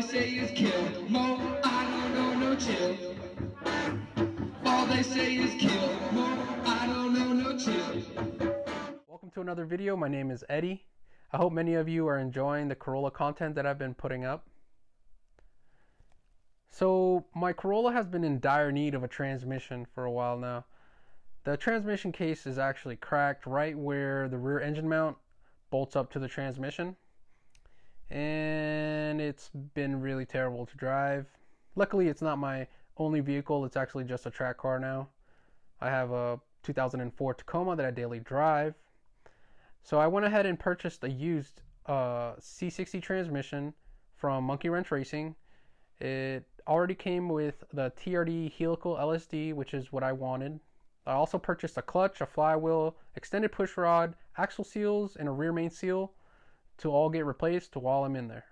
say is kill. More, I don't know, no chill. All they say is kill. More, I don't know, no chill. Welcome to another video. My name is Eddie. I hope many of you are enjoying the Corolla content that I've been putting up. So my Corolla has been in dire need of a transmission for a while now. The transmission case is actually cracked right where the rear engine mount bolts up to the transmission, and it's been really terrible to drive. Luckily, it's not my only vehicle. It's actually just a track car now. I have a 2004 Tacoma that I daily drive. So I went ahead and purchased a used C60 transmission from Monkey Wrench Racing. It already came with the TRD helical LSD, which is what I wanted. I also purchased a clutch, a flywheel, extended push rod, axle seals, and a rear main seal to all get replaced while I'm in there.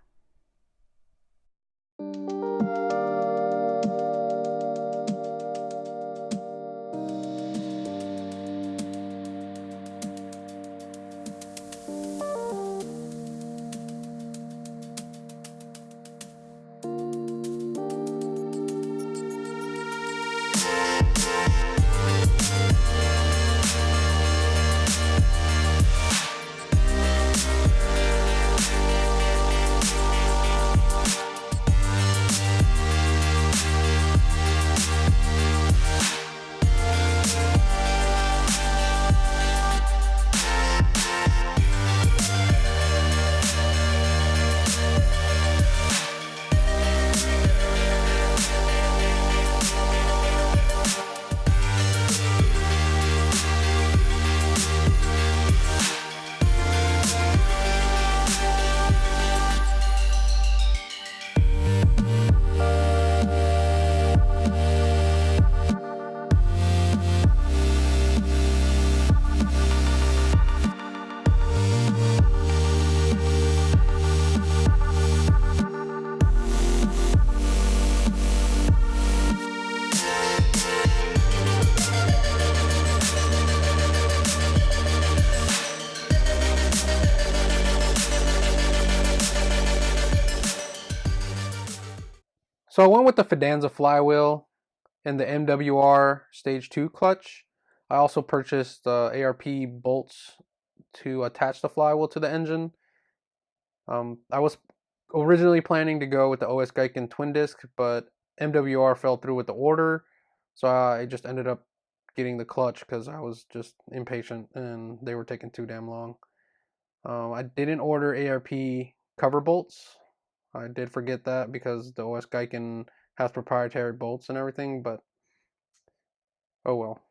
So I went with the Fidanza flywheel and the MWR Stage 2 clutch. I also purchased ARP bolts to attach the flywheel to the engine. I was originally planning to go with the OS Geiken twin disc, but MWR fell through with the order, so I just ended up getting the clutch because I was just impatient and they were taking too damn long. I didn't order ARP cover bolts. I did forget that because the OS Geiken has proprietary bolts and everything, but oh well.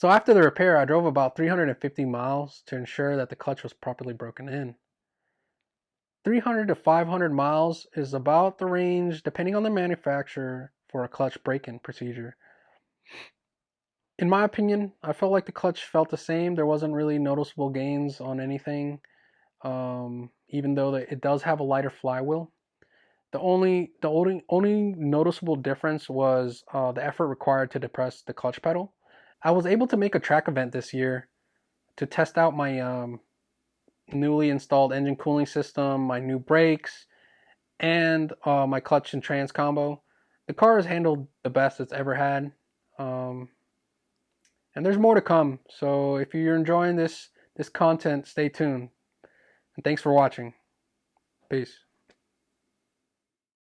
So after the repair, I drove about 350 miles to ensure that the clutch was properly broken in. 300 to 500 miles is about the range, depending on the manufacturer, for a clutch break-in procedure. In my opinion, I felt like the clutch felt the same. There wasn't really noticeable gains on anything, even though it does have a lighter flywheel. The only noticeable difference was the effort required to depress the clutch pedal. I was able to make a track event this year to test out my newly installed engine cooling system, my new brakes, and my clutch and trans combo. The car has handled the best it's ever had. Um, and there's more to come. So if you're enjoying this content, stay tuned. And thanks for watching. Peace.